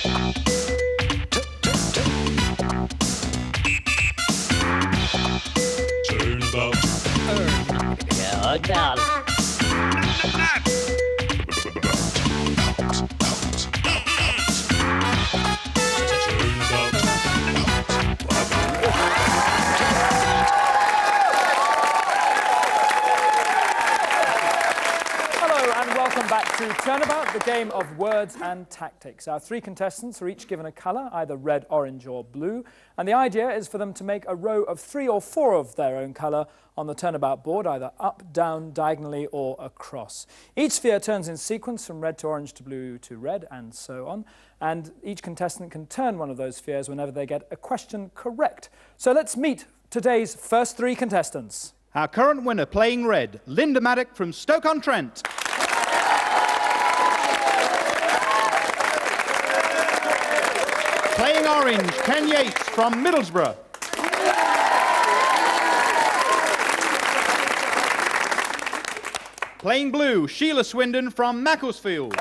Turnabout. Turnabout. Welcome back to Turnabout, the game of words and tactics. Our three contestants are each given a colour, either red, orange or blue, and the idea is for them to make a row of 3 or 4 of their own colour on the Turnabout board, either up, down, diagonally or across. Each sphere turns in sequence from red to orange to blue to red and so on, and each contestant can turn one of those spheres whenever they get a question correct. So let's meet today's first 3 contestants. Our current winner playing red, Linda Maddock from Stoke-on-Trent. Playing orange, Ken Yates from Middlesbrough. Playing blue, Sheila Swindon from Macclesfield.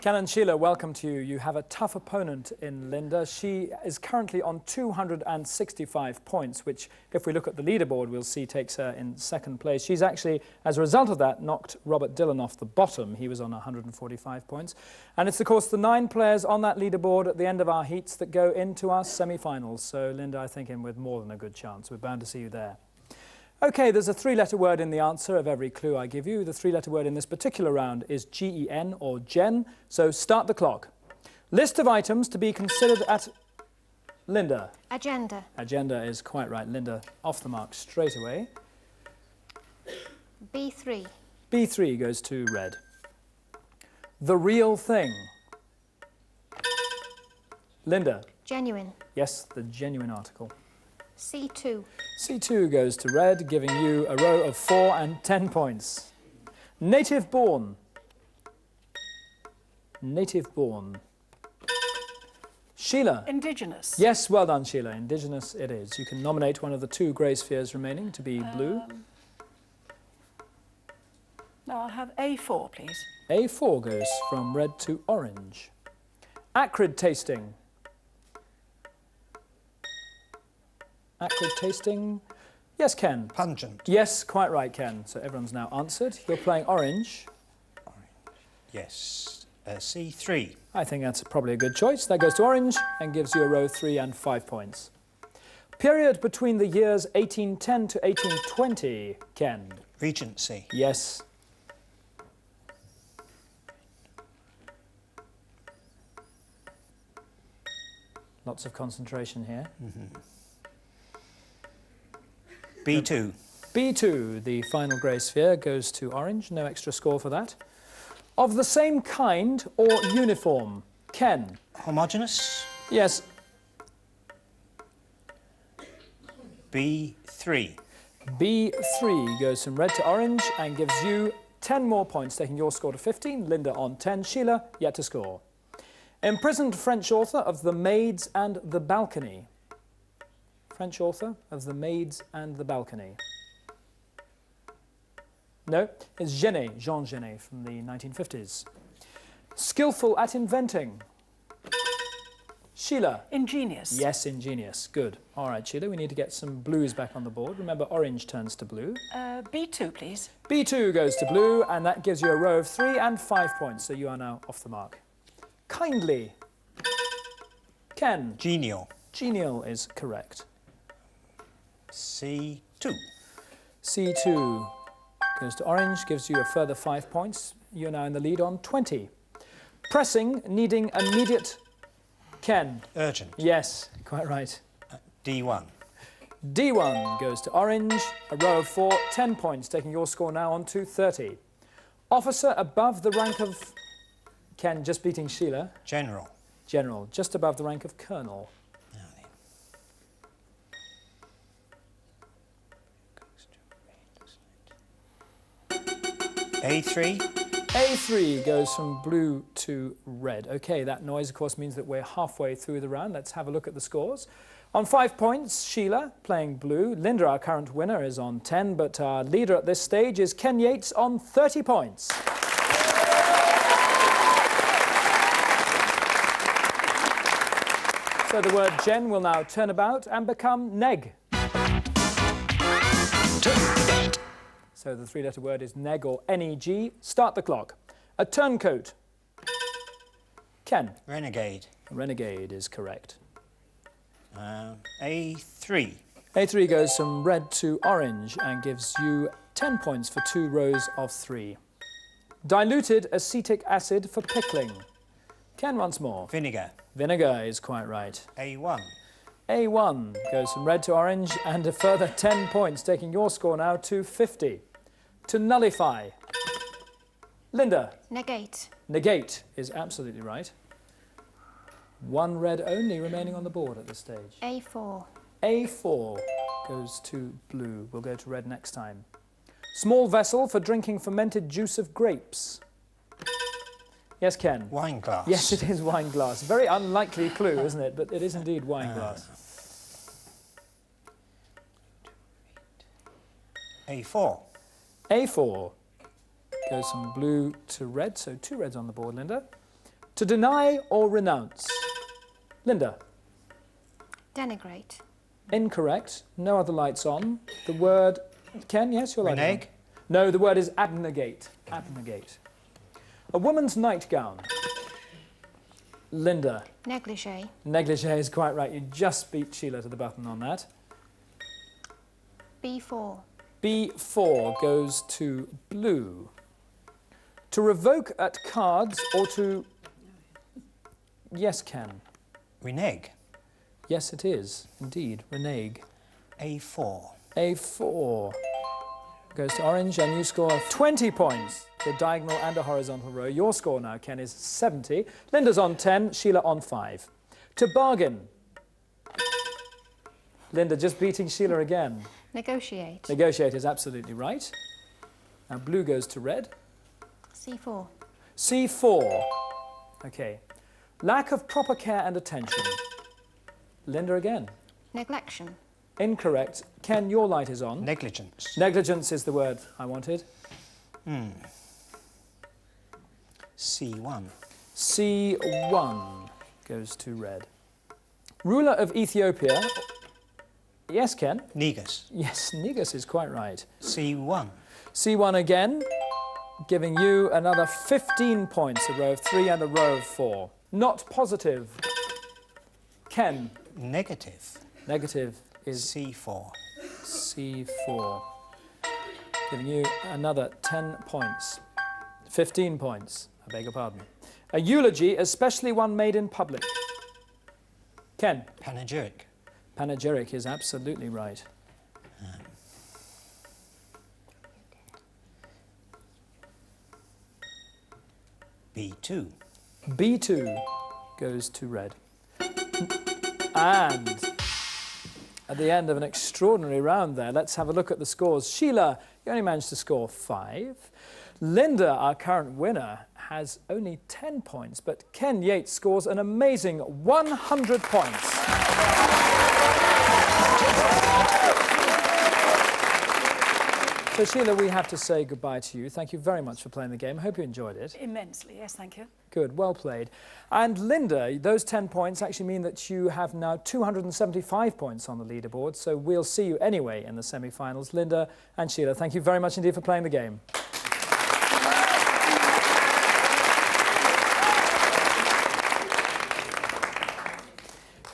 Ken and Sheila, welcome to you. You have a tough opponent in Linda. She is currently on 265 points, which, if we look at the leaderboard, we'll see takes her in second place. She's actually, as a result of that, knocked Robert Dillon off the bottom. He was on 145 points. And it's, of course, the 9 players on that leaderboard at the end of our heats that go into our semi-finals. So, Linda, I think in with more than a good chance. We're bound to see you there. OK, there's a 3-letter word in the answer of every clue I give you. The 3-letter word in this particular round is G-E-N or gen, so start the clock. List of items to be considered at... Linda. Agenda. Agenda is quite right. Linda, off the mark straight away. B3. B3 goes to red. The real thing. Linda. Genuine. Yes, the genuine article. C2. C2 goes to red, giving you a row of 4 and 10 points. Native born. Native born. Sheila. Indigenous. Yes, well done, Sheila. Indigenous it is. You can nominate one of the 2 grey spheres remaining to be blue. No, I'll have A4, please. A4 goes from red to orange. Acrid tasting. Acrid tasting. Yes, Ken. Pungent. Yes, quite right, Ken. So everyone's now answered. You're playing orange. Orange. Yes. C3. I think that's probably a good choice. That goes to orange and gives you a row 3 and 5 points. Period between the years 1810 to 1820, Ken. Regency. Yes. Lots of concentration here. B2. B2, the final grey sphere, goes to orange. No extra score for that. Of the same kind or uniform, Ken. Homogeneous. Yes. B3. B3 goes from red to orange and gives you 10 more points, taking your score to 15. Linda on 10. Sheila, yet to score. Imprisoned French author of The Maids and the Balcony. French author of The Maids and the Balcony. No, it's Genet, Jean Genet from the 1950s. Skillful at inventing. Sheila. Ingenious. Yes, ingenious. Good. All right, Sheila, we need to get some blues back on the board. Remember, orange turns to blue. B2, please. B2 goes to blue, and that gives you a row of 3 and 5 points, so you are now off the mark. Kindly. Ken. Genial. Genial is correct. C2. C2 goes to orange, gives you a further 5 points. You're now in the lead on 20. Pressing, needing immediate... Ken. Urgent. Yes, quite right. D1. D1 goes to orange, a row of 4, 10 points, taking your score now on to 30. Officer above the rank of... Ken, just beating Sheila. General. General, just above the rank of colonel. A3. A3 goes from blue to red. OK, that noise, of course, means that we're halfway through the round. Let's have a look at the scores. On 5 points, Sheila playing blue. Linda, our current winner, is on 10, but our leader at this stage is Ken Yates on 30 points. So the word Jen will now turn about and become neg. Turnabout. So the three-letter word is neg or N-E-G. Start the clock. A turncoat. Ken. Renegade. Renegade is correct. A3. A3 goes from red to orange and gives you 10 points for 2 rows of 3. Diluted acetic acid for pickling. Ken once more. Vinegar. Vinegar is quite right. A1. A1 goes from red to orange and a further 10 points, taking your score now to 50. To nullify. Linda. Negate. Negate is absolutely right. 1 red only remaining on the board at this stage. A4. A4 goes to blue. We'll go to red next time. Small vessel for drinking fermented juice of grapes. Yes, Ken? Wine glass. Yes, it is wine glass. Very unlikely clue, isn't it? But it is indeed wine glass. A4. A4 goes from blue to red, so 2 reds on the board, Linda. To deny or renounce. Linda. Denigrate. Incorrect. No other lights on. The word... Ken, yes, your light is on. Renege. No, the word is abnegate. Abnegate. A woman's nightgown. Linda. Negligee. Negligee is quite right. You just beat Sheila to the button on that. B4. B4 goes to blue. To revoke at cards or to... Yes, Ken. Renege. Yes, it is. Indeed. Renege. A4. A4 goes to orange, and you score 20 points. The diagonal and a horizontal row. Your score now, Ken, is 70. Linda's on 10, Sheila on 5. To bargain. Linda just beating Sheila again. Negotiate. Negotiate is absolutely right. Now blue goes to red. C4. C4. OK. Lack of proper care and attention. Linda again. Neglection. Incorrect. Ken, your light is on. Negligence. Negligence is the word I wanted. C1. C1 goes to red. Ruler of Ethiopia. Yes, Ken? Negus. Yes, Negus is quite right. C1. C1 again, giving you another 15 points, a row of 3 and a row of 4. Not positive. Ken? Negative. Negative is C4. C4, giving you another 10 points. 15 points, I beg your pardon. A eulogy, especially one made in public. Ken? Panegyric. Panegyric is absolutely right. B2. B2 goes to red. And at the end of an extraordinary round there, let's have a look at the scores. Sheila, you only managed to score 5. Linda, our current winner, has only 10 points, but Ken Yates scores an amazing 100 points. So, Sheila, we have to say goodbye to you. Thank you very much for playing the game. I hope you enjoyed it. Immensely, yes, thank you. Good, well played. And Linda, those 10 points actually mean that you have now 275 points on the leaderboard, so we'll see you anyway in the semi-finals. Linda and Sheila, thank you very much indeed for playing the game.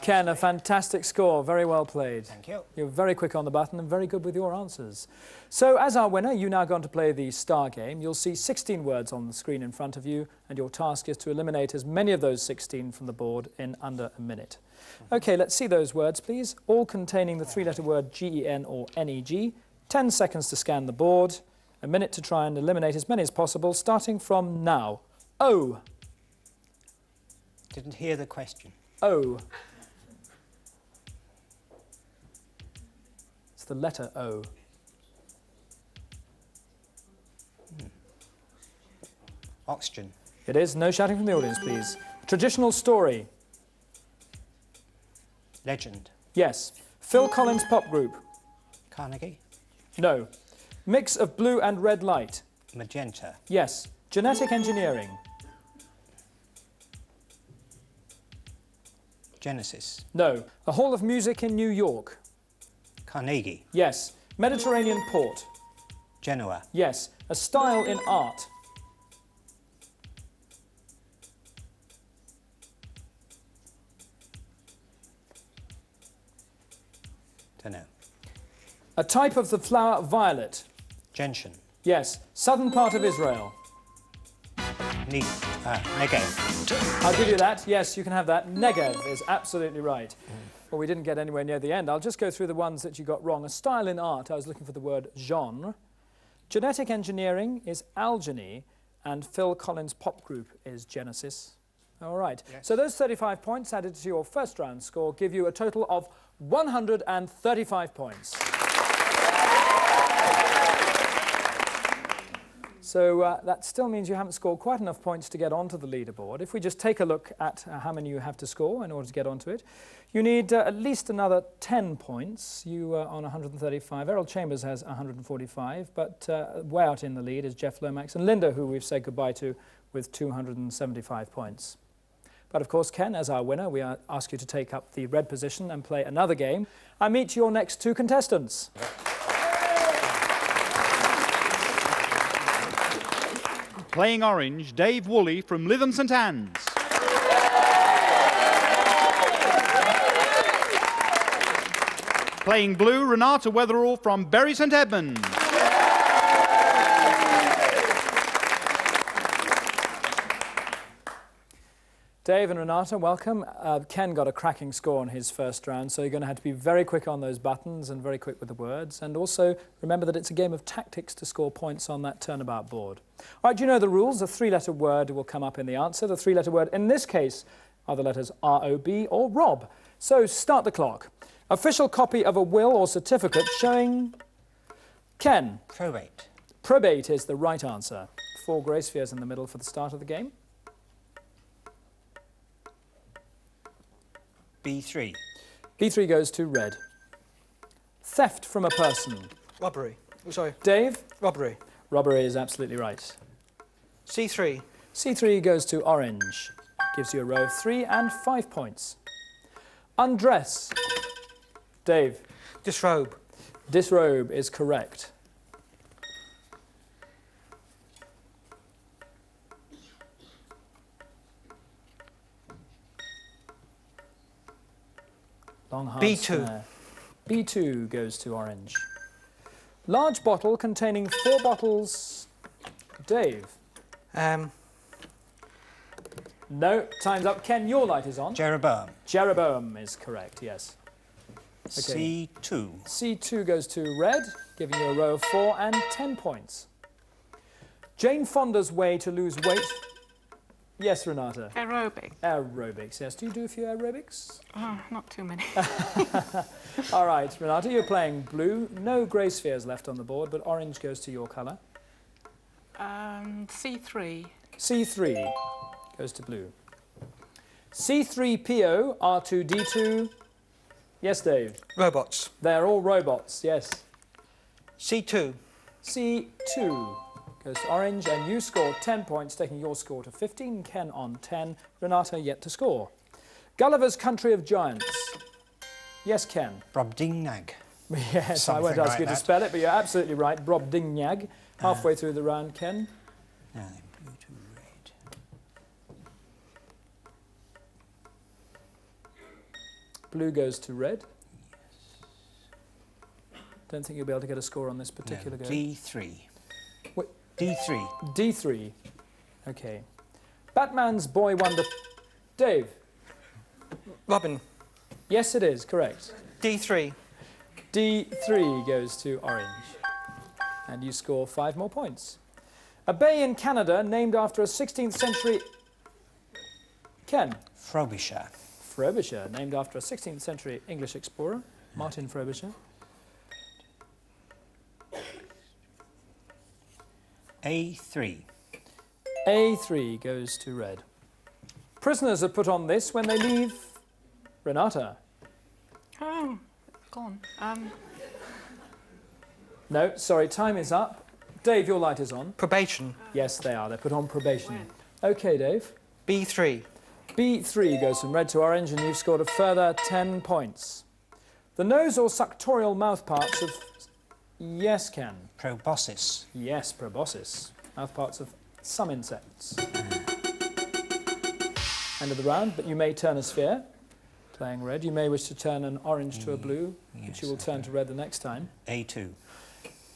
Ken, a fantastic score. Very well played. Thank you. You're very quick on the button and very good with your answers. So, as our winner, you now go on to play the star game. You'll see 16 words on the screen in front of you, and your task is to eliminate as many of those 16 from the board in under a minute. OK, let's see those words, please. All containing the 3-letter word G-E-N or N-E-G. 10 seconds to scan the board. A minute to try and eliminate as many as possible, starting from now. O. Didn't hear the question. O. It's the letter O. Oxygen. It is. No shouting from the audience, please. Traditional story. Legend. Yes. Phil Collins pop group. Carnegie. No. Mix of blue and red light. Magenta. Yes. Genetic engineering. Genesis. No. A hall of music in New York. Carnegie. Yes. Mediterranean port. Genoa. Yes. A style in art. Don't know. A type of the flower violet. Gentian. Yes. Southern part of Israel. Negev. I'll give you that. Yes, you can have that. Negev is absolutely right. Well, we didn't get anywhere near the end. I'll just go through the ones that you got wrong. A style in art, I was looking for the word genre. Genetic engineering is algeny, and Phil Collins' pop group is Genesis. All right. Yes. So those 35 points added to your first round score give you a total of 135 points. So that still means you haven't scored quite enough points to get onto the leaderboard. If we just take a look at how many you have to score in order to get onto it, you need at least another 10 points. You are on 135. Errol Chambers has 145, but way out in the lead is Jeff Lomax and Linda, who we've said goodbye to, with 275 points. But of course, Ken, as our winner, we ask you to take up the red position and play another game. I meet your next two contestants. Playing orange, Dave Woolley from Lytham St Anne's. Playing blue, Renata Weatherall from Bury St Edmunds. Dave and Renata, welcome. Ken got a cracking score on his first round, so you're going to have to be very quick on those buttons and very quick with the words. And also, remember that it's a game of tactics to score points on that turnabout board. All right, do you know the rules? A three-letter word will come up in the answer. The three-letter word in this case are the letters R-O-B or Rob. So start the clock. Official copy of a will or certificate showing... Ken. Probate. Probate is the right answer. 4 grey spheres in the middle for the start of the game. B3. B3 goes to red. Theft from a person. Robbery. Oh, sorry. Dave? Robbery. Robbery is absolutely right. C3. C3 goes to orange. Gives you a row of 3 and 5 points. Undress. Dave? Disrobe. Disrobe is correct. Long hard B2. snare. B2 goes to orange. Large bottle containing 4 bottles. Dave? No, time's up. Ken, your light is on. Jeroboam. Jeroboam is correct, yes. Okay. C2. C2 goes to red, giving you a row of 4 and 10 points. Jane Fonda's way to lose weight. Yes, Renata. Aerobic. Aerobics, yes. Do you do a few aerobics? Oh, not too many. All right, Renata, you're playing blue. No grey spheres left on the board, but orange goes to your colour. C3. C3 goes to blue. C3PO, R2D2. Yes, Dave. Robots. They're all robots, yes. C2. C2 goes to orange, and you scored 10 points, taking your score to 15. Ken on 10. Renata yet to score. Gulliver's Country of Giants. Yes, Ken. Brobdingnag. Yes, I won't Something ask like you to that. spell it, but you're absolutely right. Brobdingnag. Halfway through the round, Ken. Now then, blue to red. Blue goes to red. Don't think you'll be able to get a score on this particular No, go. D3. Wait. D3. D3. Okay. Batman's Boy Wonder... Dave. Robin. Yes, it is. Correct. D3. D3 goes to orange. And you score 5 more points. A bay in Canada named after a 16th century... Ken. Frobisher. Frobisher, named after a 16th century English explorer, Martin Frobisher. A3. A3 goes to red. Prisoners are put on this when they leave. Renata. Oh, gone. No, sorry, time is up. Dave, your light is on. Probation. Yes, they are. They're put on probation. OK, Dave. B3. B3 goes from red to orange, and you've scored a further 10 points. The nose or suctorial mouthparts of... Yes, Ken. Proboscis. Yes, proboscis. Mouthparts of some insects. End of the round, but you may turn a sphere. Playing red. You may wish to turn an orange to a blue, which you will turn to red the next time. A2.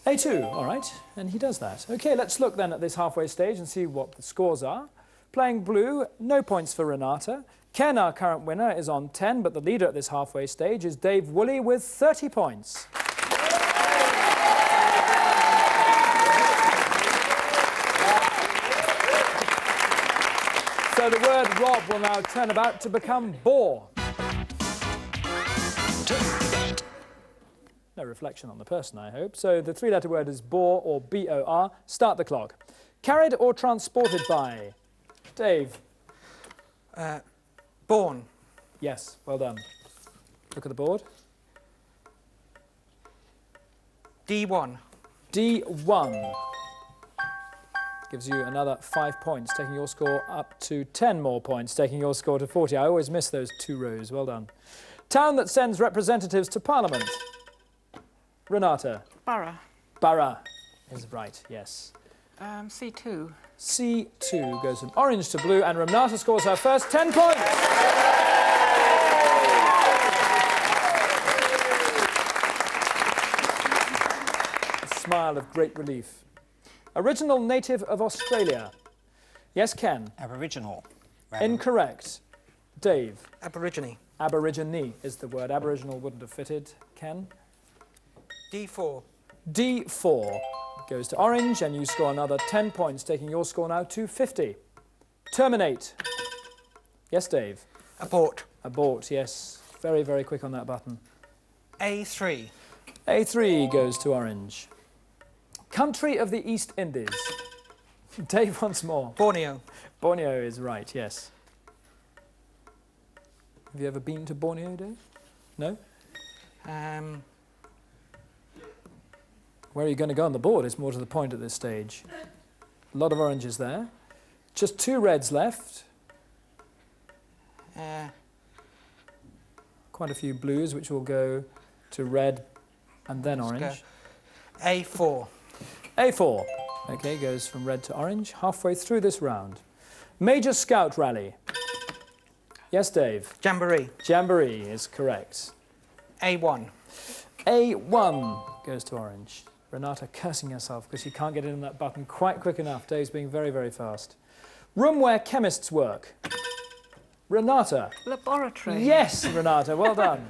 A2, all right, and he does that. OK, let's look then at this halfway stage and see what the scores are. Playing blue, no points for Renata. Ken, our current winner, is on 10, but the leader at this halfway stage is Dave Woolley with 30 points. So the word Rob will now turn about to become bore. No reflection on the person, I hope. So the three-letter word is bore, or B-O-R. Start the clock. Carried or transported by? Dave. Born. Yes, well done. Look at the board. D1. D1 gives you another 5 points, taking your score up to 10 more points, taking your score to 40. I always miss those two rows. Well done. Town that sends representatives to Parliament. Renata. Borough. Borough is right, yes. C2. C2 goes from orange to blue, and Renata scores her first 10 points. A smile of great relief. Original native of Australia. Yes, Ken. Aboriginal. Incorrect. Dave. Aborigine. Aborigine is the word. Aboriginal wouldn't have fitted. Ken. D4. D4 goes to orange, and you score another 10 points, taking your score now to 50. Terminate. Yes, Dave. Abort. Abort, yes. Very, very quick on that button. A3. A3 goes to orange. Country of the East Indies. Dave once more. Borneo. Borneo is right, yes. Have you ever been to Borneo, Dave? No? Where are you going to go on the board is more to the point at this stage. A lot of oranges there. Just two reds left. Quite a few blues, which will go to red and then orange. A4. A4. OK, goes from red to orange. Halfway through this round. Major Scout Rally. Yes, Dave. Jamboree. Jamboree is correct. A1. A1 goes to orange. Renata cursing herself because she can't get in on that button quite quick enough. Dave's being very, very fast. Room where chemists work. Renata. Laboratory. Yes, Renata, well done.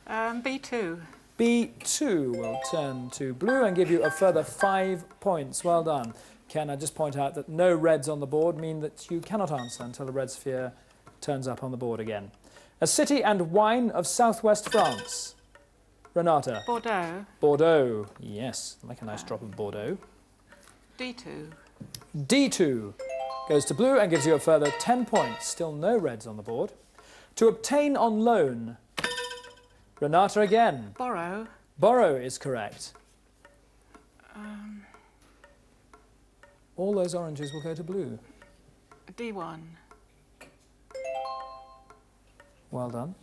B2. B2 will turn to blue and give you a further 5 points. Well done. Can I just point out that no reds on the board mean that you cannot answer until a red sphere turns up on the board again. A city and wine of southwest France. Renata. Bordeaux. Bordeaux. Yes, like a nice drop of Bordeaux. D2. D2 goes to blue and gives you a further 10 points. Still no reds on the board. To obtain on loan. Renata again. Borrow. Borrow is correct. All those oranges will go to blue. D1. Well done.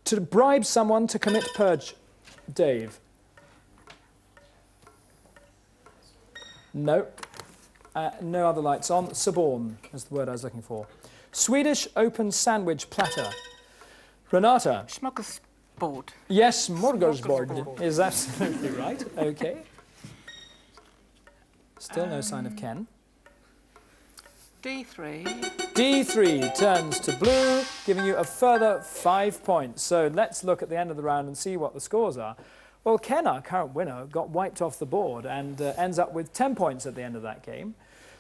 To bribe someone to commit purge. Dave. No. No other lights on. Suborn is the word I was looking for. Swedish open sandwich platter. Renata. Smorgasbord. Yes, smorgasbord is absolutely right. OK. Still no sign of Ken. D3. D3 turns to blue, giving you a further 5 points. So let's look at the end of the round and see what the scores are. Well, Ken, our current winner, got wiped off the board and ends up with 10 points at the end of that game.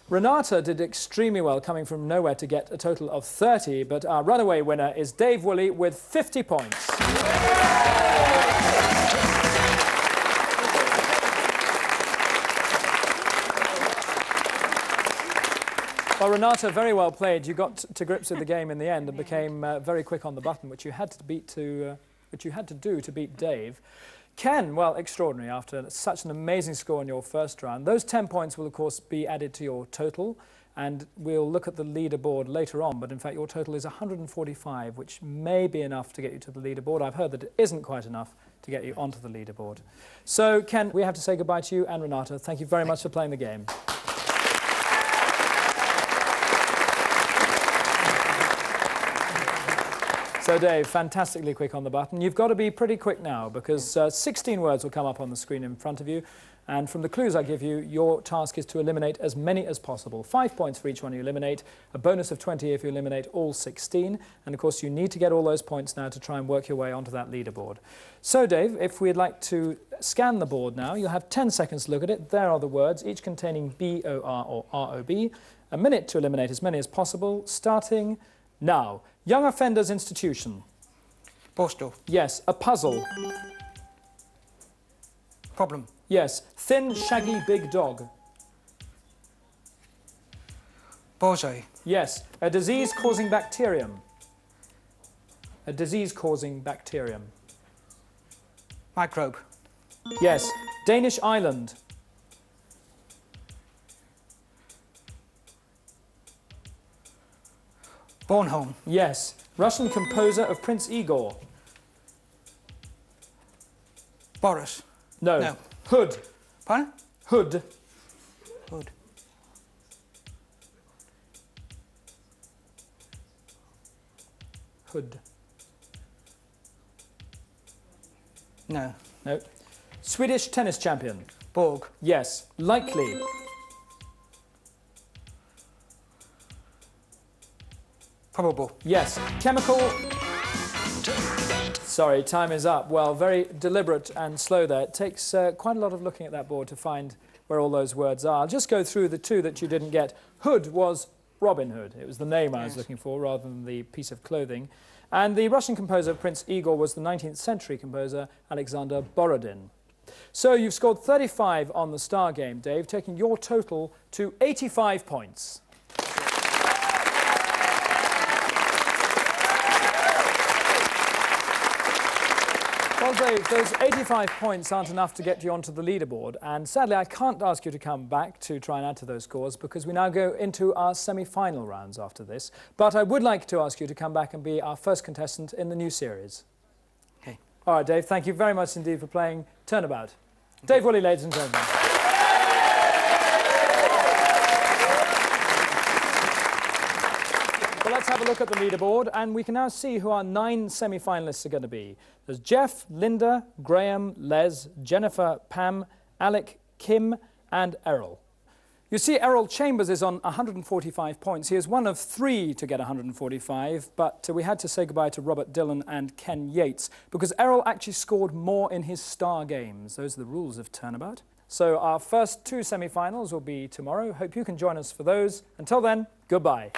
Renata did extremely well, coming from nowhere to get a total of 30, but our runaway winner is Dave Woolley with 50 points. Well, Renata, very well played. You got to grips with the game in the end and became very quick on the button, which you had to do to beat Dave. Ken, well, extraordinary after such an amazing score in your first round. Those 10 points will, of course, be added to your total, and we'll look at the leaderboard later on, but in fact your total is 145, which may be enough to get you to the leaderboard. I've heard that it isn't quite enough to get you onto the leaderboard. So, Ken, we have to say goodbye to you, and Renata, thank you very much for playing the game. So, Dave, fantastically quick on the button. You've got to be pretty quick now because 16 words will come up on the screen in front of you. And from the clues I give you, your task is to eliminate as many as possible. 5 points for each one you eliminate, a bonus of 20 if you eliminate all 16. And, of course, you need to get all those points now to try and work your way onto that leaderboard. So, Dave, if we'd like to scan the board now, you'll have 10 seconds to look at it. There are the words, each containing B-O-R or R-O-B. A minute to eliminate as many as possible, starting now. Young Offenders Institution. Borstal. Yes. A puzzle. Problem. Yes. Thin, shaggy, big dog. Borzoi. Yes. A disease-causing bacterium. A disease-causing bacterium. Microbe. Yes. Danish island. Bornholm. Yes. Russian composer of Prince Igor. Boris. No. No. Hood. Pardon? Hood. Hood. Hood. No. No. Swedish tennis champion. Borg. Yes. Likely. Probable. Yes. Chemical. Sorry, time is up. Well, very deliberate and slow there. It takes quite a lot of looking at that board to find where all those words are. I'll just go through the two that you didn't get. Hood was Robin Hood. It was the name I was looking for rather than the piece of clothing. And the Russian composer Prince Igor was the 19th century composer Alexander Borodin. So you've scored 35 on the Star Game, Dave, taking your total to 85 points. Well, Dave, those 85 points aren't enough to get you onto the leaderboard, and sadly I can't ask you to come back to try and add to those scores because we now go into our semi-final rounds after this. But I would like to ask you to come back and be our first contestant in the new series. Okay. All right, Dave, thank you very much indeed for playing Turnabout. Dave Woolley, ladies and gentlemen. Well, let's have a look at the leaderboard, and we can now see who our 9 semi-finalists are going to be. There's Jeff, Linda, Graham, Les, Jennifer, Pam, Alec, Kim, and Errol. You see, Errol Chambers is on 145 points. He is one of 3 to get 145, but we had to say goodbye to Robert Dillon and Ken Yates because Errol actually scored more in his Star Games. Those are the rules of Turnabout. So our first 2 semi-finals will be tomorrow. Hope you can join us for those. Until then, goodbye.